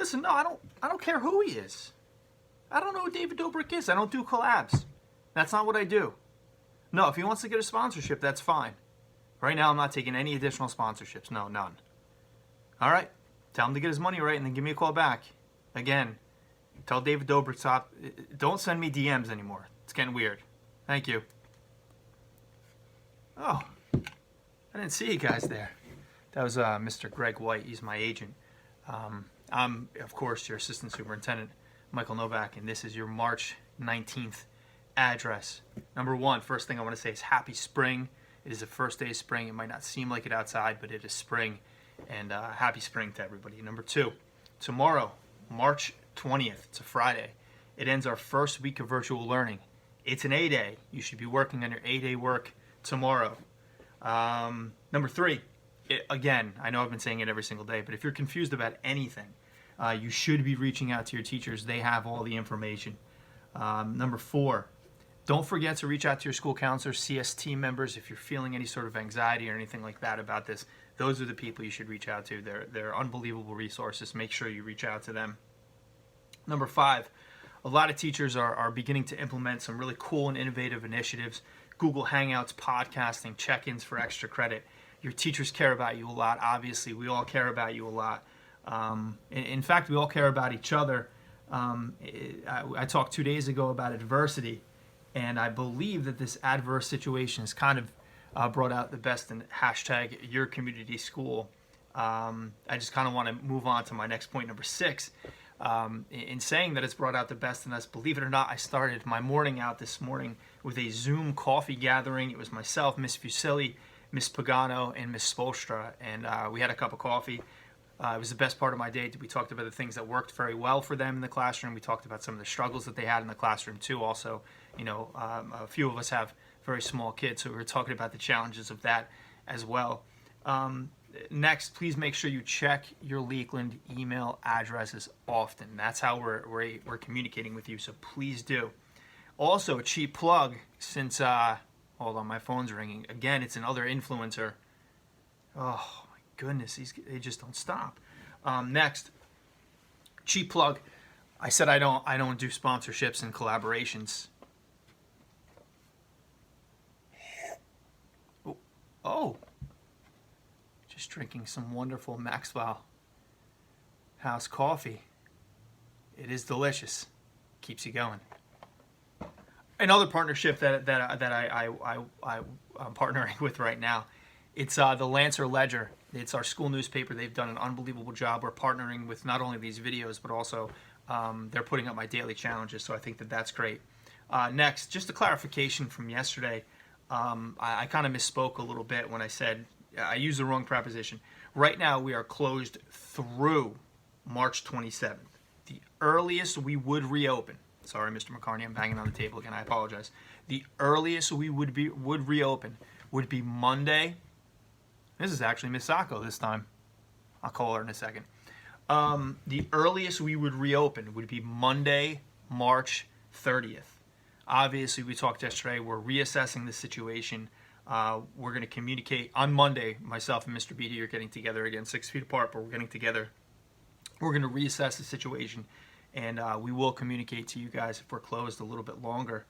Listen, no, I don't care who he is. I don't know who David Dobrik is. I don't do collabs. That's not what I do. No, if he wants to get a sponsorship, that's fine. Right now, I'm not taking any additional sponsorships. No, none. All right. Tell him to get his money right and then give me a call back. Again, tell David Dobrik stop. Don't send me DMs anymore. It's getting weird. Thank you. Oh, I didn't see you guys there. That was Mr. Greg White. He's my agent. I'm, of course, your assistant superintendent, Michael Novak, and this is your March 19th address. Number one, first thing I want to say is happy spring. It is the first day of spring. It might not seem like it outside, but it is spring, and happy spring to everybody. Number two, tomorrow, March 20th, it's a Friday. It ends our first week of virtual learning. It's an A-Day. You should be working on your A-Day work tomorrow. Number three, again, I know I've been saying it every single day, but if you're confused about anything, you should be reaching out to your teachers. They have all the information. Number four, don't forget to reach out to your school counselors, CST members, if you're feeling any sort of anxiety or anything like that about this. Those are the people you should reach out to. They're unbelievable resources. Make sure you reach out to them. Number five, a lot of teachers are beginning to implement some really cool and innovative initiatives. Google Hangouts, podcasting, check-ins for extra credit. Your teachers care about you a lot. Obviously, we all care about you a lot. In fact, we all care about each other. I talked 2 days ago about adversity, and I believe that this adverse situation has kind of brought out the best in hashtag your community school. I just kind of want to move on to my next point, number six. In saying that it's brought out the best in us, believe it or not, I started my morning out this morning with a Zoom coffee gathering. It was myself, Miss Fusilli, Miss Pagano, and Miss Spolstra, and we had a cup of coffee. It was the best part of my day. We talked about the things that worked very well for them in the classroom. We talked about some of the struggles that they had in the classroom too. Also, a few of us have very small kids, so we were talking about the challenges of that as well. Next, please make sure you check your Lakeland email addresses often. That's how we're communicating with you, so please do. Also, a cheap plug, since, hold on, my phone's ringing. Again, it's another influencer. Oh, my goodness, they just don't stop. Next, cheap plug. I said I don't do sponsorships and collaborations. Oh. Just drinking some wonderful Maxwell House coffee. It is delicious. Keeps you going. Another partnership that I'm partnering with right now, it's the Lancer Ledger. It's our school newspaper. They've done an unbelievable job. We're partnering with not only these videos, but also they're putting up my daily challenges, so I think that that's great. Next, just a clarification from yesterday. I kind of misspoke a little bit when I said, I used the wrong preposition. Right now, we are closed through March 27th. The earliest we would reopen. Sorry, Mr. McCartney, I'm banging on the table again. I apologize. The earliest we would reopen would be Monday. This is actually Miss Sacco this time. I'll call her in a second. The earliest we would reopen would be Monday, March 30th. Obviously, we talked yesterday. We're reassessing the situation. We're going to communicate on Monday. Myself and Mr. Beatty are getting together again, 6 feet apart, but we're getting together. We're going to reassess the situation, and we will communicate to you guys if we're closed a little bit longer.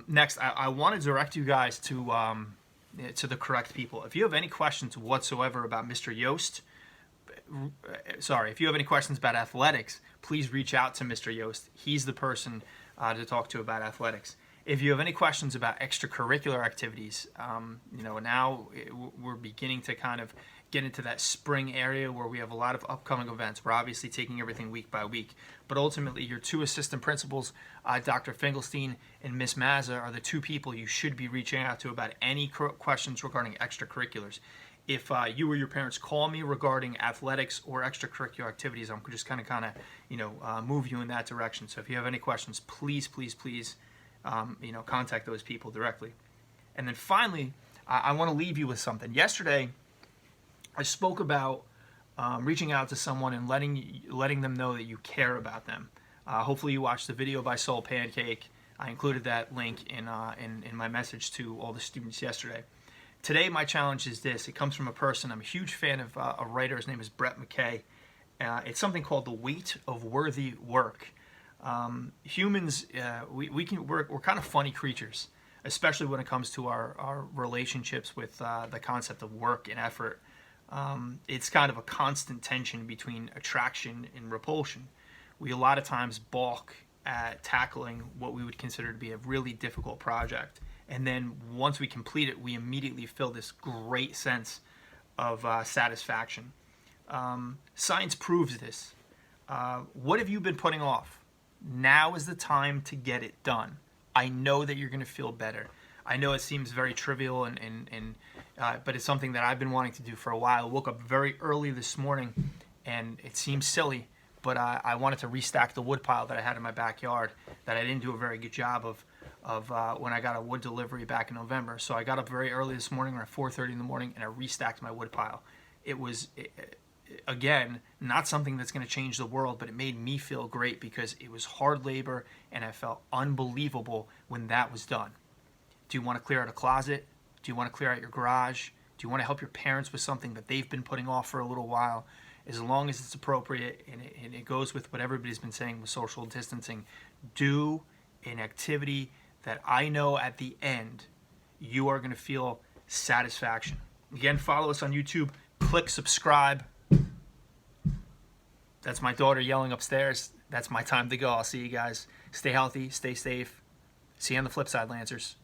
Next, I want to direct you guys to the correct people. If you have any questions whatsoever about Mr. Yost, if you have any questions about athletics, please reach out to Mr. Yost. He's the person to talk to about athletics. If you have any questions about extracurricular activities, now we're beginning to kind of get into that spring area where we have a lot of upcoming events. We're obviously taking everything week by week, but ultimately your two assistant principals, Dr. Finkelstein and Miss Mazza, are the two people you should be reaching out to about any questions regarding extracurriculars. If you or your parents call me regarding athletics or extracurricular activities, I'm just kind of move you in that direction. So if you have any questions, please contact those people directly. And then finally, I want to leave you with something. Yesterday, I spoke about reaching out to someone and letting them know that you care about them. Hopefully, you watched the video by Soul Pancake. I included that link in my message to all the students yesterday. Today, my challenge is this. It comes from a person. I'm a huge fan of a writer. His name is Brett McKay. It's something called the weight of worthy work. Humans, we're kind of funny creatures, especially when it comes to our relationships with the concept of work and effort. It's kind of a constant tension between attraction and repulsion. We a lot of times balk at tackling what we would consider to be a really difficult project. And then once we complete it, we immediately feel this great sense of satisfaction. Science proves this. What have you been putting off? Now is the time to get it done. I know that you're going to feel better. I know it seems very trivial, but it's something that I've been wanting to do for a while. I woke up very early this morning, and it seems silly, but I wanted to restack the wood pile that I had in my backyard that I didn't do a very good job of when I got a wood delivery back in November. So I got up very early this morning, around 4:30 in the morning, and I restacked my wood pile. It was, again, not something that's going to change the world, but it made me feel great because it was hard labor, and I felt unbelievable when that was done. Do you want to clear out a closet? Do you want to clear out your garage? Do you want to help your parents with something that they've been putting off for a little while? As long as it's appropriate and it goes with what everybody's been saying with social distancing, do an activity that I know at the end you are going to feel satisfaction. Again, follow us on YouTube. Click subscribe. That's my daughter yelling upstairs. That's my time to go. I'll see you guys. Stay healthy. Stay safe. See you on the flip side, Lancers.